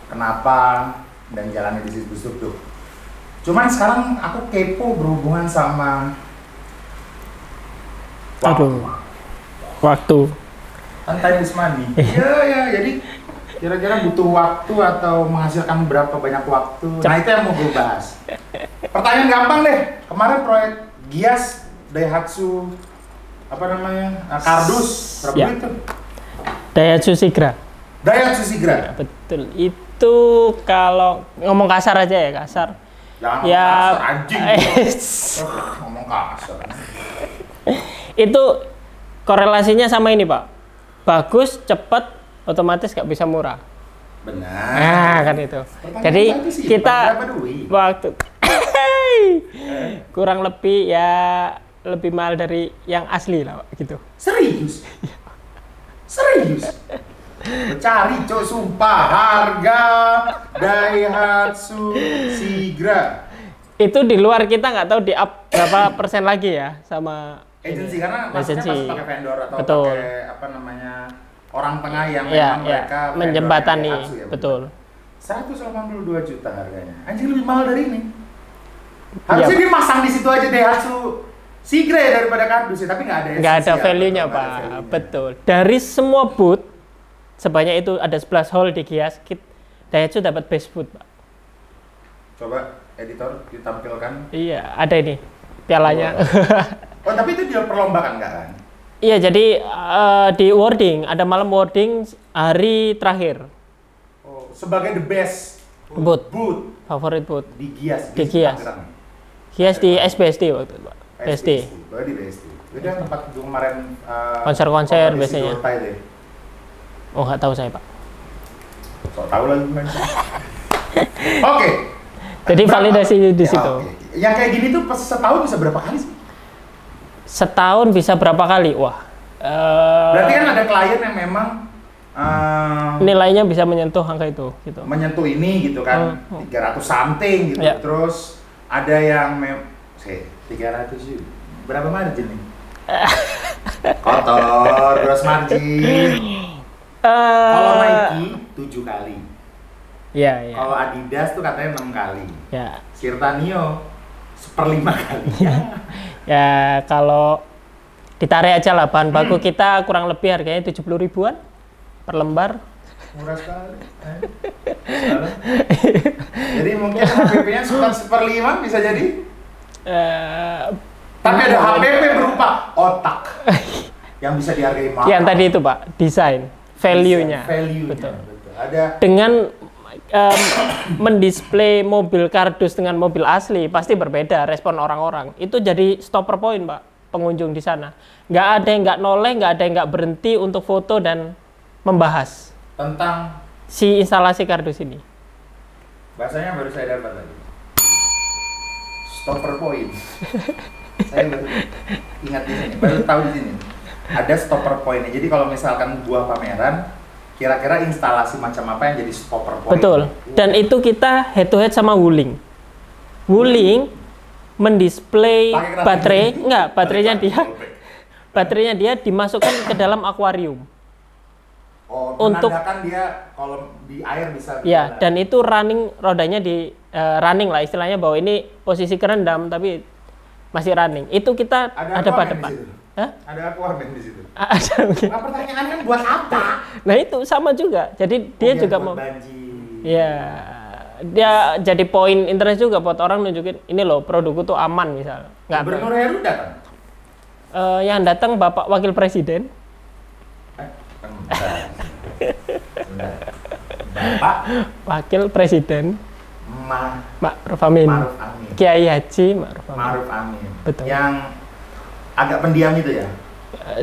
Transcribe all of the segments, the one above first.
kenapa dan jalannya di situ tuh. Cuman sekarang aku kepo berhubungan sama waktu. Kan time is money. Iya, jadi kira-kira butuh waktu atau menghasilkan berapa banyak waktu. Nah, itu yang mau gue bahas. Pertanyaan gampang deh. Kemarin proyek Gias Daihatsu kardus berapa ya. itu? Daihatsu Sigra. Daihatsu Sigra. Betul. Itu kalau ngomong kasar aja ya, kasar. Jangan ya, ngomong kasar, anjing. Ngomong kasar. Itu korelasinya sama ini, Pak. Bagus, cepat, otomatis nggak bisa murah. Benar. Nah, kan itu. Jadi kita waktu kurang lebih ya lebih mahal dari yang asli lah, Pak, gitu. Serius? Cari cok, sumpah harga Daihatsu Sigra. Itu di luar kita nggak tahu di up berapa persen lagi ya sama agensi, karena maksudnya pasti pakai vendor atau betul. pakai orang tengah yang ya, memang mereka menjembatani, Daihatsu, ya, betul. 182 juta harganya. Anjing, lebih mahal dari ini. Harusnya dia masang di situ aja Daihatsu Sigra ya daripada kardus ya, tapi nggak ada value-nya, Pak. Betul. Dari semua booth sebanyak itu ada 11 hall di Gias, Daihatsu dapat best booth, Pak. Coba editor ditampilkan. Iya, ada ini pialanya. Oh, tapi itu dia perlombakan nggak kan? Iya, jadi di awarding, ada malam awarding hari terakhir. Oh, sebagai the best booth. Favorit booth di Gias. Di Gias. Gias di SBSD waktu itu, Pak. BSD. Oh, di BSD. Itu yang tempat kemarin konser-konser biasanya. Oh, nggak tahu saya, Pak. So, tahu lagi kan. Oke. Jadi validasi di situ. Okay. Yang kayak gini tuh setahun bisa berapa kali sih? Setahun bisa berapa kali? Wah. Berarti kan ada klien yang memang nilainya bisa menyentuh angka itu, gitu. Menyentuh ini gitu kan, 300 something gitu. Ya. Terus ada yang 300 sih. Berapa margin nih? Kotor, gross margin. Kalau Nike 7 kali. Iya. Kalau Adidas tuh katanya 6 kali. Ya. Sirtanio 1/5 kali. Ya, kalau ditarik aja lah bahan baku kita kurang lebih harganya 70 ribuan per lembar. Murah sekali. Jadi mungkin HPP-nya sekitar 1/5 bisa jadi. Tapi ada HPP berupa otak yang bisa dihargai mahal. Yang tadi itu, Pak, desain, value-nya. Betul. Ada dengan mendisplay mobil kardus dengan mobil asli pasti berbeda respon orang-orang. Itu jadi stopper point, Pak, pengunjung di sana. Nggak ada yang nggak noleh, nggak ada yang nggak berhenti untuk foto dan membahas tentang si instalasi kardus ini. Bahasanya baru saya dapat tadi. Stopper point. Saya baru ingat di sini, baru tahu di sini. Ada stopper point. Jadi kalau misalkan buah pameran, kira-kira instalasi macam apa yang jadi stopper point? Betul. Dan itu kita head to head sama Wuling. Wuling mendisplay baterai, baterainya dia dimasukkan ke dalam akuarium. Oh, untuk menandakan dia kalau di air bisa. Ya, dan itu running, rodanya di running lah istilahnya, bahwa ini posisi kerendam tapi masih running. Itu kita ada pada depan. Ada aquaman di situ. Ada mungkin. Nah, pertanyaannya buat apa? Nah, itu sama juga. Jadi dia juga mau. Ya, dia jadi poin interest juga buat orang nunjukin ini loh produkku tuh aman misal. Nggak. Gubernur Heru datang. Yang datang Bapak Wakil Presiden. Bapak Wakil Presiden Ma'ruf Amin. Kiai Haji Ma'ruf Amin. Betul. Yang agak pendiam itu ya?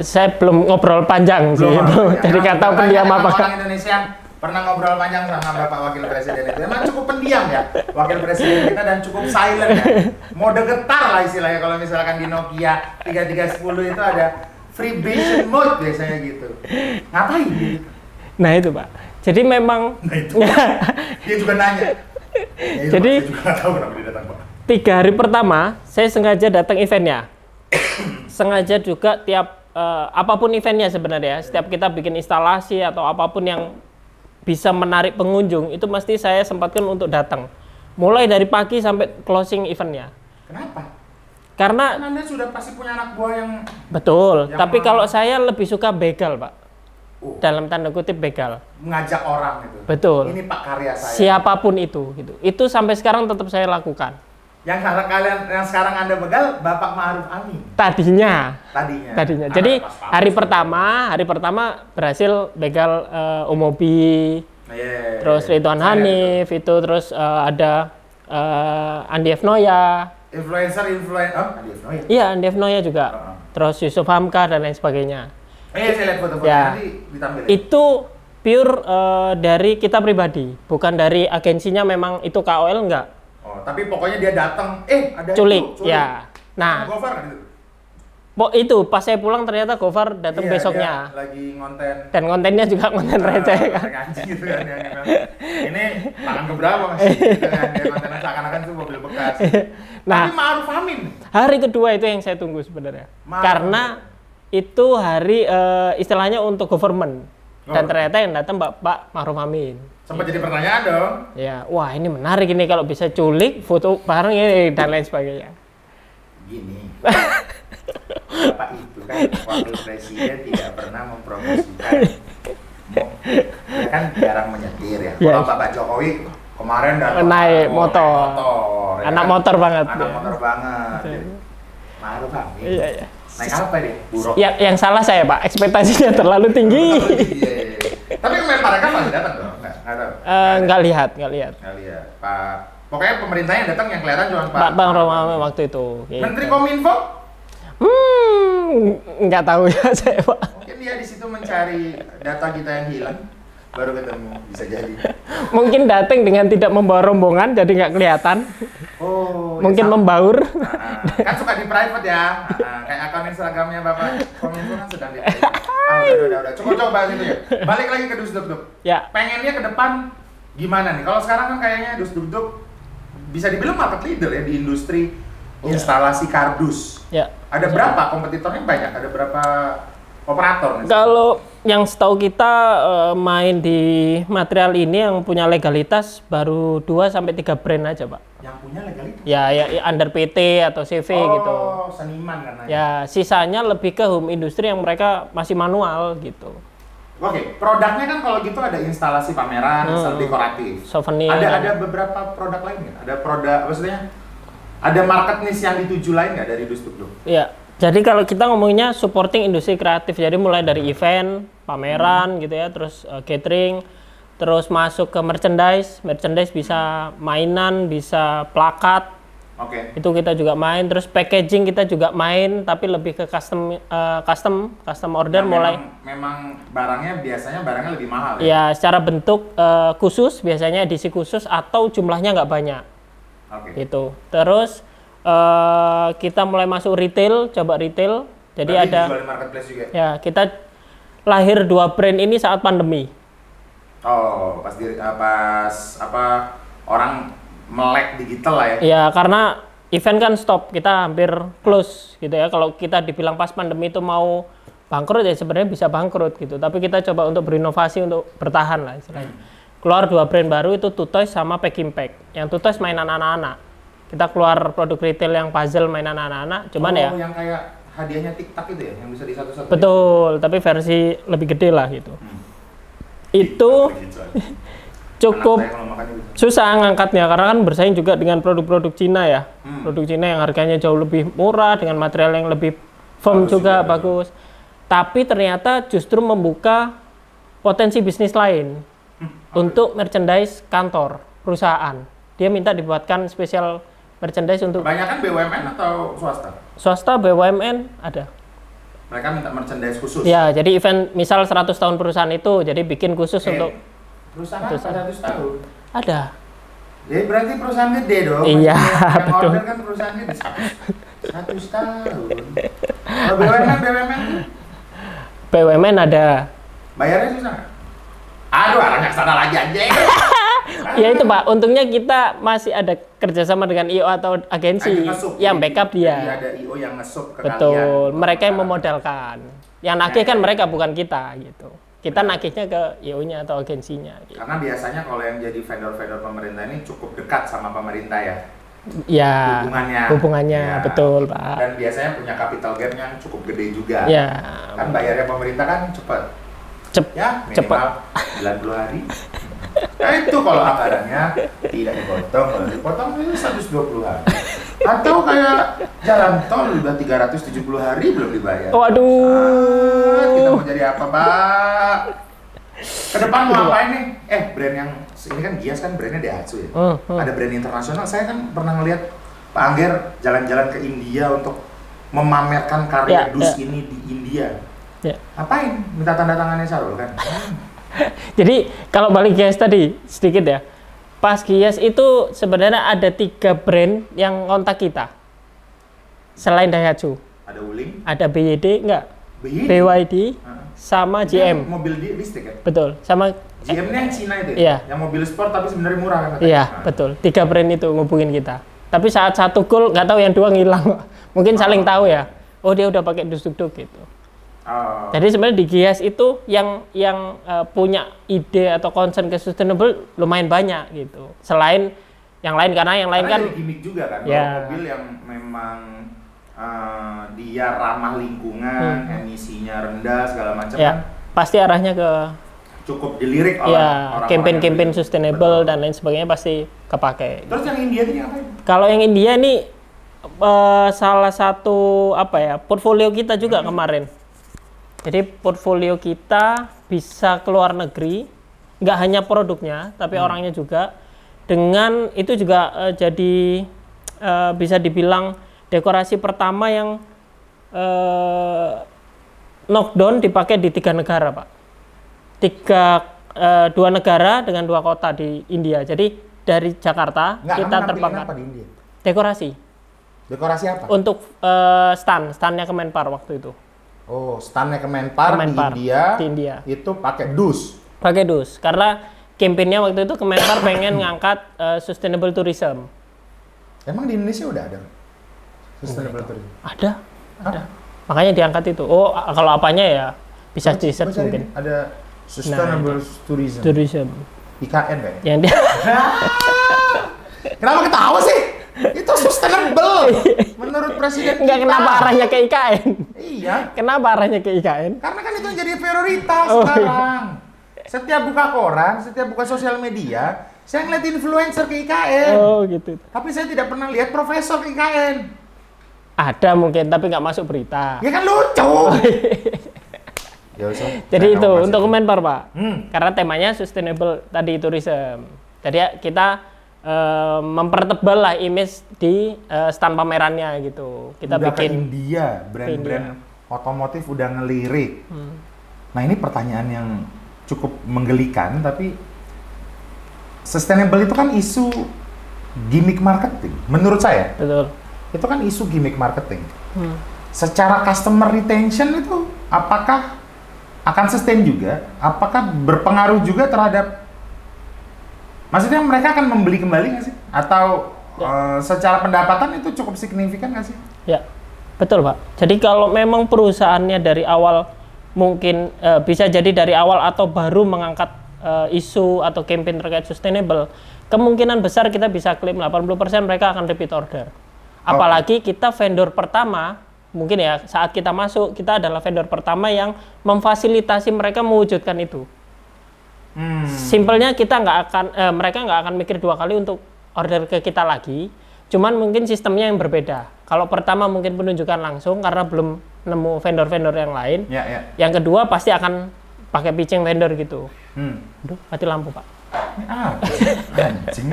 Saya belum ngobrol panjang sih. Jadi nggak tahu pendiam apa. Orang Indonesia pernah ngobrol panjang sama Bapak Wakil Presiden itu. Emang cukup pendiam ya Wakil Presiden kita, dan cukup silent ya. Mode getar lah istilahnya kalau misalkan di Nokia 3310 itu ada vibration mode biasanya gitu. Ngapain dia? Nah itu, Pak. Jadi memang dia juga nanya. Ya, jadi Pak, saya juga nggak tahu kenapa dia datang, Pak. 3 hari pertama saya sengaja datang eventnya. Sengaja juga tiap apapun eventnya sebenarnya. Setiap kita bikin instalasi atau apapun yang bisa menarik pengunjung, itu mesti saya sempatkan untuk datang. Mulai dari pagi sampai closing eventnya. Kenapa? Karena Anda sudah pasti punya anak buah yang betul, yang tapi kalau saya lebih suka begal, Pak. Dalam tanda kutip begal. Mengajak orang gitu. Betul. Ini Pak karya saya. Siapapun itu gitu. Itu sampai sekarang tetap saya lakukan. Yang sekarang Anda begal Bapak Ma'ruf Amin. Tadinya. Jadi hari pertama berhasil begal Umobi. Terus Ridwan Hanif itu, terus ada Andi F. Noya. Influencer Andi F. Noya. Iya, Andi F. Noya juga. Terus Yusuf Hamka dan lain sebagainya. Iya, saya lihat foto-fotonya nanti ditampilin. Itu pure dari kita pribadi, bukan dari agensinya. Memang itu KOL enggak. Oh, tapi pokoknya dia datang, ada culik. Culik. Ya. Nah, Gofar kan itu? Itu pas saya pulang ternyata Gofar datang besoknya. Dia lagi ngonten. Dan kontennya juga konten receh kan. Anjing gitu kan ya. Ini tangan keberapa Mas? Gitu kan dia kontennya seakan-akan itu mobil bekas. Nah, tapi Ma'ruf Amin. Hari kedua itu yang saya tunggu sebenarnya. Karena itu hari istilahnya untuk government. Dan ternyata yang datang Pak Ma'ruf Amin. Sempat jadi pertanyaan dong. Ya, wah ini menarik ini kalau bisa culik, foto bareng ini dan lain sebagainya. Gini. Bapak itu kan wakil presiden tidak pernah mempromosikan. Ya kan jarang menyetir ya. Kalau Bapak Jokowi kemarin datang naik motor. Ya Anak kan? Motor banget. Anak motor banget. Ma'ruf Amin. Iya. Naik apa deh? Buruk. Yang salah saya, Pak. Ekspektasinya terlalu tinggi. Tapi mereka masih datang dong? Nggak lihat. Pak, pokoknya pemerintahnya yang datang yang kelihatan cuma Pak Bang Romame waktu itu. Gitu. Menteri Kominfo? Nggak tahu ya saya, Pak. Mungkin dia di situ mencari data kita yang hilang, baru ketemu, bisa jadi. Mungkin datang dengan tidak membawa rombongan, jadi nggak kelihatan. Oh. Mungkin membaur. Kan suka di private ya. Kayak akun Instagramnya Bapak Kominfo kan sedang di private. Udah. Coba bahas itu ya. Balik lagi ke Dus-Duk-Duk. Ya. Pengennya ke depan gimana nih? Kalau sekarang kan kayaknya Dus-Duk-Duk bisa dibilang market leader ya di industri instalasi kardus. Ya. Ada berapa kompetitornya? Banyak. Ada berapa operator? Misalnya? Kalau yang setahu kita main di material ini yang punya legalitas baru 2-3 brand aja, Pak. Yang punya legalitas? Ya, under PT atau CV gitu. Oh, seniman kan? Ya, sisanya lebih ke home industry yang mereka masih manual gitu. Oke, produknya kan kalau gitu ada instalasi pameran, instalasi dekoratif. Souvenir. Ada beberapa produk lain nggak? Ada produk, maksudnya ada market niche yang dituju lain nggak dari Dus-Duk-Duk? Iya. Jadi kalau kita ngomongnya supporting industri kreatif, jadi mulai dari event, pameran gitu ya, terus catering, terus masuk ke merchandise bisa mainan, bisa plakat. Oke. Itu kita juga main, terus packaging kita juga main, tapi lebih ke custom order. Nah, memang biasanya barangnya lebih mahal ya? Ya, secara bentuk khusus, biasanya edisi khusus atau jumlahnya nggak banyak. Oke. Gitu. Terus kita mulai masuk retail, coba retail. Jadi berarti ada jual di marketplace juga? Ya, kita lahir 2 brand ini saat pandemi. Oh, pas orang melek digital lah ya? Ya, karena event kan stop, kita hampir close gitu ya. Kalau kita dibilang pas pandemi itu mau bangkrut ya sebenarnya bisa bangkrut gitu. Tapi kita coba untuk berinovasi untuk bertahan lah istilahnya. Keluar 2 brand baru itu Tutoys sama Packing Pack. Yang Tutoys mainan anak-anak. Kita keluar produk retail yang puzzle mainan anak-anak. Cuman yang kayak hadiahnya TikTok itu ya, yang bisa di satu-satu. Betul, tapi versi lebih gede lah gitu. Itu cukup susah ngangkatnya karena kan bersaing juga dengan produk-produk Cina ya. Produk Cina yang harganya jauh lebih murah dengan material yang lebih firm juga bagus. Tapi ternyata justru membuka potensi bisnis lain untuk merchandise kantor, perusahaan. Dia minta dibuatkan spesial merchandise untuk kebanyakan BUMN atau swasta? Swasta, BUMN ada. Mereka minta merchandise khusus? Ya, jadi event misal 100 tahun perusahaan itu, jadi bikin khusus untuk perusahaan 100 tahun? Ada. Jadi berarti perusahaan gede dong? Iya, betul. Yang order kan perusahaan gede, 100 tahun. Kalau BUMN? BUMN ada. Bayarnya susah nggak? Aduh, arahnya ke sana lagi anjing. Ya itu Pak, untungnya kita masih ada kerjasama dengan IO atau agensi yang backup dia. Jadi ada IO yang ngesup ke Betul, kalian. mereka yang memodalkan. Yang nagih kan mereka bukan kita gitu. Kita nagihnya ke IO-nya atau agensinya. Gitu. Karena biasanya kalau yang jadi vendor-vendor pemerintah ini cukup dekat sama pemerintah ya. Ya, hubungannya Ya. betul, Pak. Dan biasanya punya capital gap yang cukup gede juga. Ya. Kan bayarnya pemerintah kan cepat. Ya, minimal 90 hari. Nah itu kalau anggarannya tidak dipotong, kalau dipotong itu 120 hari. Atau kayak jalan tol udah 370 hari belum dibayar. Waduh. Kita mau jadi apa, Pak? Ke depan mau ngapain nih? Brand yang ini kan Gias kan brandnya Daihatsu ya. Ada brand internasional. Saya kan pernah ngeliat Pak Angger jalan-jalan ke India untuk memamerkan karya dus ini di India. Ya. Ngapain? Minta tanda tangannya Sarul kan? Jadi kalau balik Gias tadi sedikit ya. Pas Gias itu sebenarnya ada 3 brand yang kontak kita. Selain Daihatsu. Ada Wuling, Ada BYD enggak? BYD sama Itu yang GM. mobil listrik kan? Betul. Sama GM ini yang Cina itu ya? Iya. Yang mobil sport tapi sebenarnya murah kan? Iya, betul. 3 brand itu ngubungin kita. Tapi saat satu call nggak tahu yang 2 ngilang. Mungkin saling tahu ya. Oh, dia udah pakai dus-duk gitu. Jadi sebenarnya di Gias itu yang punya ide atau concern ke sustainable lumayan banyak gitu. Selain yang lain karena yang lain kan ada gimmick juga kan, ya. mobil yang memang dia ramah lingkungan, emisinya rendah segala macam ya, kan pasti arahnya ke cukup dilirik oleh ya orang-orang campaign-campaign yang sustainable betul. dan lain sebagainya pasti kepake. Terus yang India tadi apa? Kalau yang India ini salah satu apa ya portfolio kita juga kemarin. Jadi portfolio kita bisa keluar negeri, nggak hanya produknya, tapi orangnya juga. Dengan itu juga jadi bisa dibilang dekorasi pertama yang knockdown dipakai di 3 negara, Pak. 2 negara dengan 2 kota di India. Jadi dari Jakarta kita terbangkan. Apa di India? Dekorasi. Dekorasi apa? Untuk standnya Kemenpar waktu itu. Oh, standnya Kemenpar di India. Itu pakai dus. Pakai dus. Karena kampanyenya waktu itu Kemenpar pengen ngangkat sustainable tourism. Emang di Indonesia udah ada sustainable tourism? Ada. Makanya diangkat itu. Oh, kalau apanya ya bisa di-search mungkin. Ada sustainable tourism. Tourism. IKN kan? Yang dia Kenapa ketawa sih? Itu sustainable menurut presiden Enggak, kita. kenapa arahnya ke IKN? Iya. Kenapa arahnya ke IKN? Karena kan itu jadi prioritas sekarang. Setiap buka koran, setiap buka sosial media, saya ngeliat influencer ke IKN. Oh gitu. Tapi saya tidak pernah lihat profesor ke IKN. Ada mungkin, tapi nggak masuk berita. Ya kan lucu. Ya, Jadi itu untuk Kemenpar, Pak. Karena temanya sustainable tadi tourism. Jadi ya, kita mempertebal lah image di stand pamerannya gitu. Kita udah bikin ke India, brand-brand otomotif udah ngelirik. Nah ini pertanyaan yang cukup menggelikan, tapi sustainable itu kan isu gimmick marketing. Menurut saya, betul. Itu kan isu gimmick marketing. Secara customer retention itu apakah akan sustain juga? Apakah berpengaruh juga terhadap, maksudnya mereka akan membeli kembali nggak sih? Atau secara pendapatan itu cukup signifikan nggak sih? Ya, betul Pak. Jadi kalau memang perusahaannya dari awal mungkin bisa jadi dari awal atau baru mengangkat isu atau campaign terkait sustainable, kemungkinan besar kita bisa klaim 80% mereka akan repeat order. Apalagi kita vendor pertama, mungkin ya saat kita masuk, kita adalah vendor pertama yang memfasilitasi mereka mewujudkan itu. Simpelnya kita mereka nggak akan mikir 2 kali untuk order ke kita lagi. Cuman mungkin sistemnya yang berbeda. Kalau pertama mungkin penunjukan langsung karena belum nemu vendor-vendor yang lain. Yang kedua pasti akan pakai pitching vendor gitu. Aduh, mati lampu Pak. Anjing.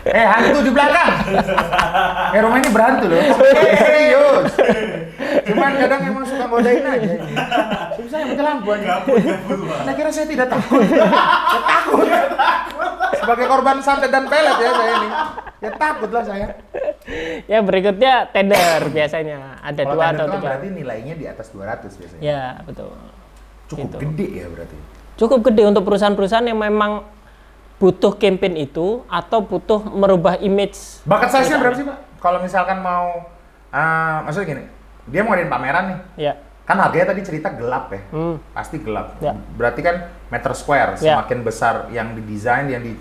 Hantu di belakang. Rumah ini berhantu loh. Serius. Cuman kadang emang suka godain aja. Susah yang mati lampu aja. Anda kira saya tidak takut? Ya takut. Sebagai korban santet dan pelet ya saya ini. Ya takut lah saya. Ya berikutnya tender biasanya. Ada 2 atau 3. Berarti nilainya di atas 200 biasanya. Ya, betul. Cukup gede ya berarti. Cukup gede untuk perusahaan-perusahaan yang memang butuh campaign itu atau butuh merubah image. Bucket size-nya berapa sih Pak? Kalau misalkan mau, maksudnya gini, dia mau ngadain pameran nih. Ya. Kan harganya tadi cerita gelap ya, pasti gelap. Ya. Berarti kan meter square Ya. semakin besar yang didesain, yang di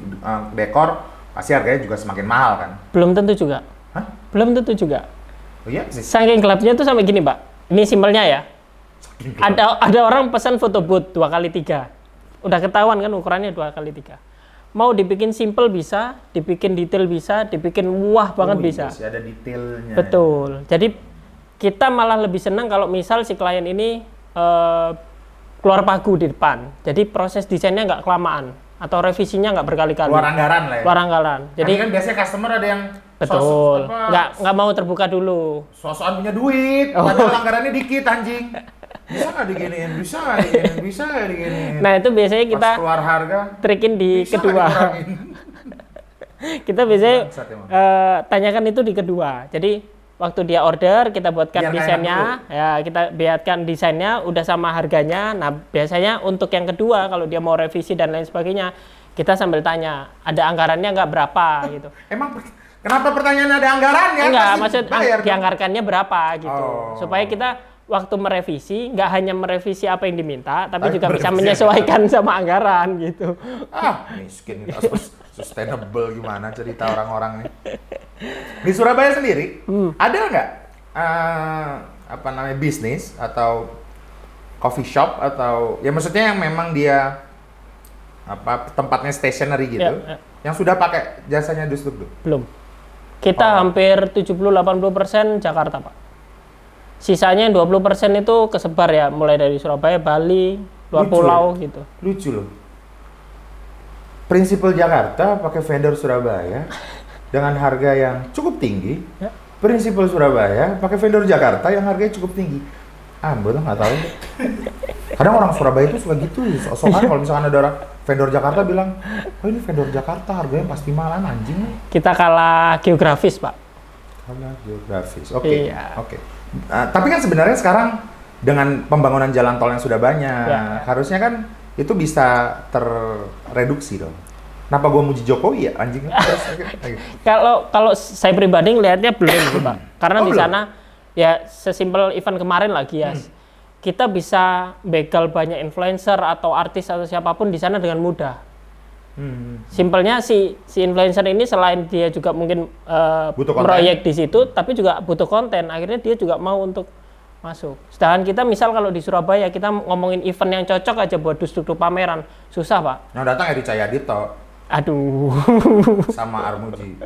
dekor, pasti harganya juga semakin mahal kan? Belum tentu juga. Hah? Belum tentu juga. Oh iya sih. Saking gelapnya tuh sampai gini, Pak. Ini simpelnya ya. Ada orang pesan foto booth 2x3. Udah ketahuan kan ukurannya 2x3. Mau dibikin simple bisa, dibikin detail bisa, dibikin wah banget bisa. Sih, ada detailnya. Betul. Jadi kita malah lebih senang kalau misal si klien ini keluar pagu di depan. Jadi proses desainnya nggak kelamaan atau revisinya nggak berkali-kali. Keluar anggaran lah ya. Keluar anggaran. Jadi Jadi kan biasanya customer ada yang betul. Nggak mau terbuka dulu. sosokan punya duit, padahal anggarannya dikit anjing. Bisa nggak diginiin? Bisa nggak diginiin? Bisa nggak diginiin? Nah itu biasanya kita Pas keluar harga, trikin di bisa nggak kedua. dikurangin? Kita biasanya Bangsat emang. tanyakan itu di kedua. Jadi waktu dia order kita buatkan Biar nggak desainnya, enak ya kita buatkan desainnya udah sama harganya. Nah biasanya untuk yang kedua kalau dia mau revisi dan lain sebagainya, kita sambil tanya ada anggarannya nggak berapa gitu. Emang kenapa pertanyaan ada anggaran ya? Enggak, Pasti maksud bayar dong. dianggarkannya berapa gitu. Oh. Supaya kita waktu merevisi nggak hanya merevisi apa yang diminta, tapi juga bisa merevisi menyesuaikan sama anggaran gitu. Ah, miskin kita sustainable gimana cerita orang-orang nih. Di Surabaya sendiri ada nggak apa namanya bisnis atau coffee shop atau ya maksudnya yang memang dia apa tempatnya stationery gitu Ya. yang sudah pakai jasanya Dus Duk Duk? Belum. Kita hampir 70-80% Jakarta, Pak. Sisanya 20% itu kesebar ya, mulai dari Surabaya, Bali, luar Lucu pulau ya? gitu. Lucu loh. Prinsipal Jakarta pakai vendor Surabaya dengan harga yang cukup tinggi. Ya. Prinsipal Surabaya pakai vendor Jakarta yang harganya cukup tinggi. Ah, betul nggak tahu. Kadang orang Surabaya itu suka gitu, sok-sokan kalau misalkan ada orang vendor Jakarta bilang, oh ini vendor Jakarta harganya pasti mahalan anjing. Kita kalah geografis, Pak. Karena geografis. Oke. Iya. Oke. Tapi kan sebenarnya sekarang dengan pembangunan jalan tol yang sudah banyak, Ya. harusnya kan itu bisa terreduksi dong. Kenapa gua muji Jokowi ya anjing? Terus, oke. Kalau saya pribadi ngelihatnya belum sih, Pak. Karena Oh, di belum? sana ya sesimpel event kemarin lagi ya. Kita bisa begal banyak influencer atau artis atau siapapun di sana dengan mudah. Simpelnya si influencer ini selain dia juga mungkin Butuh konten. proyek di situ, tapi juga butuh konten. Akhirnya dia juga mau untuk masuk. Sedangkan kita misal kalau di Surabaya kita ngomongin event yang cocok aja buat Dus Duk Duk pameran, susah, Pak. Yang datang Edi Cahyadito Aduh, sama Armuji.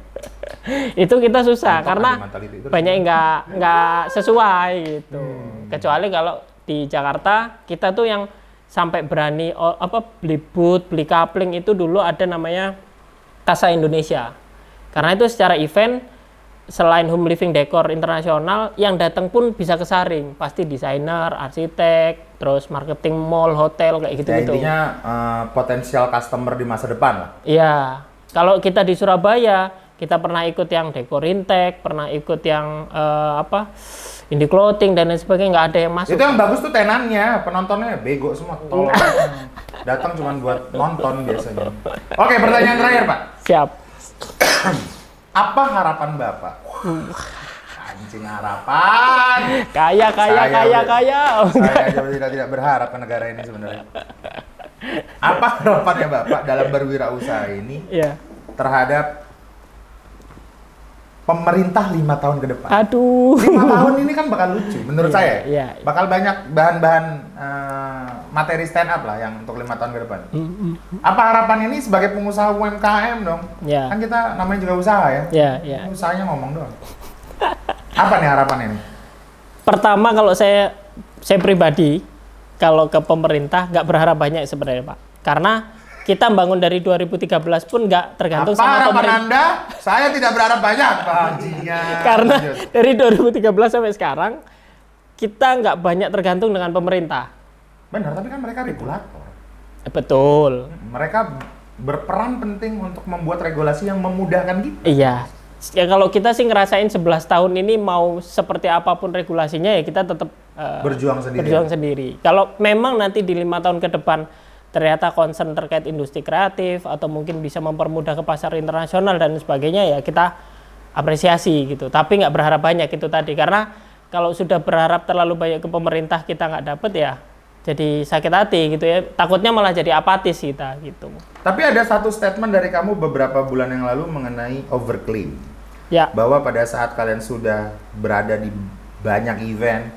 itu kita susah Mentok karena ada mentality itu. banyak yang nggak sesuai gitu. Kecuali kalau di Jakarta kita tuh yang sampai berani beli booth, beli coupling itu dulu ada namanya Kasa Indonesia. Karena itu secara event selain home living decor internasional yang datang pun bisa kesaring, pasti desainer, arsitek, terus marketing mall, hotel kayak Ya, gitu-gitu. intinya potensial customer di masa depan lah. Iya. Kalau kita di Surabaya, kita pernah ikut yang Decorintek, pernah ikut yang Indie Clothing dan lain sebagainya, nggak ada yang masuk. Itu yang bagus tuh tenannya, penontonnya bego semua. Tolong. Datang cuma buat nonton biasanya. Oke, pertanyaan terakhir, Pak. Siap. Apa harapan Bapak? Anjing harapan. Kaya. Saya aja tidak berharap ke negara ini sebenarnya. Apa harapannya Bapak dalam berwirausaha ini Iya. terhadap pemerintah 5 tahun ke depan? Aduh. 5 tahun ini kan bakal lucu menurut saya. Iya. Bakal banyak bahan-bahan materi stand up lah yang untuk 5 tahun ke depan. Apa harapan ini sebagai pengusaha UMKM dong? Ya. Kan kita namanya juga usaha ya. Ya. Usahanya ngomong doang. Apa nih harapan ini? Pertama kalau saya pribadi kalau ke pemerintah nggak berharap banyak sebenarnya, Pak. Karena kita bangun dari 2013 pun nggak tergantung Apa sama harapan pemerintah. Anda? Saya tidak berharap banyak, Pak. Anjingnya. Karena Lanjut. dari 2013 sampai sekarang kita nggak banyak tergantung dengan pemerintah. Benar, tapi kan mereka regulator. Betul. Mereka berperan penting untuk membuat regulasi yang memudahkan kita. Iya. Ya kalau kita sih ngerasain 11 tahun ini mau seperti apapun regulasinya ya kita tetap Berjuang sendiri. berjuang sendiri. Kalau memang nanti di 5 tahun ke depan ternyata concern terkait industri kreatif atau mungkin bisa mempermudah ke pasar internasional dan sebagainya ya kita apresiasi gitu. Tapi nggak berharap banyak itu tadi karena kalau sudah berharap terlalu banyak ke pemerintah kita nggak dapet ya jadi sakit hati gitu ya. Takutnya malah jadi apatis kita gitu. Tapi ada satu statement dari kamu beberapa bulan yang lalu mengenai overclaim. Ya. Bahwa pada saat kalian sudah berada di banyak event,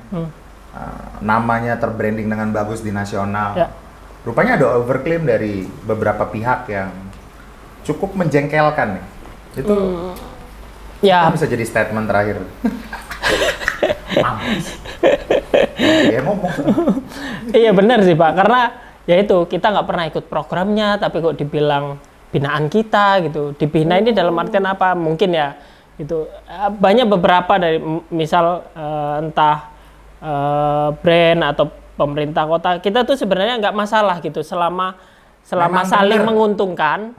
namanya terbranding dengan bagus di nasional. Ya. Rupanya ada overclaim dari beberapa pihak yang cukup menjengkelkan nih. Itu ya bisa jadi statement terakhir. Ya ngomong. Iya benar sih Pak, karena ya itu kita nggak pernah ikut programnya, tapi kok dibilang binaan kita gitu. Dibina ini dalam artian apa? Mungkin ya itu banyak beberapa dari misal entah brand atau pemerintah kota kita tuh sebenarnya nggak masalah gitu selama saling bener. menguntungkan,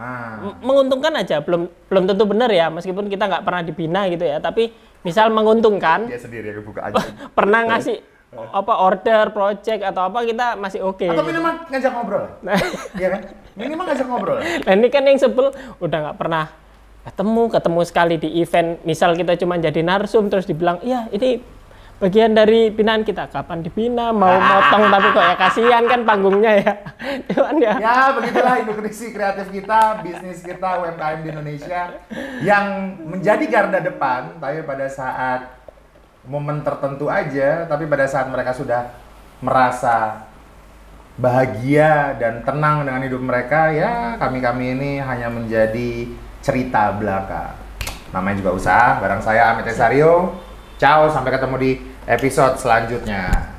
menguntungkan aja belum tentu benar ya meskipun kita nggak pernah dibina gitu ya, tapi misal menguntungkan Dia sendiri yang buka aja. pernah ngasih order project atau apa kita masih oke. Atau minimal ngajak ngobrol. Iya kan? Minimal ngajak ngobrol. Nah ini kan yang sebel udah nggak pernah ketemu sekali di event, misal kita cuma jadi narsum terus dibilang iya ini bagian dari binaan kita, kapan dibina, mau motong tapi kok ya kasihan kan panggungnya ya. Cuman ya. Ya begitulah industrisi kreatif kita, bisnis kita, UMKM di Indonesia yang menjadi garda depan, tapi pada saat momen tertentu aja, tapi pada saat mereka sudah merasa bahagia dan tenang dengan hidup mereka, ya kami-kami ini hanya menjadi cerita belaka. Namanya juga usaha, bareng saya Amit Esario. Ciao, sampai ketemu di episode selanjutnya.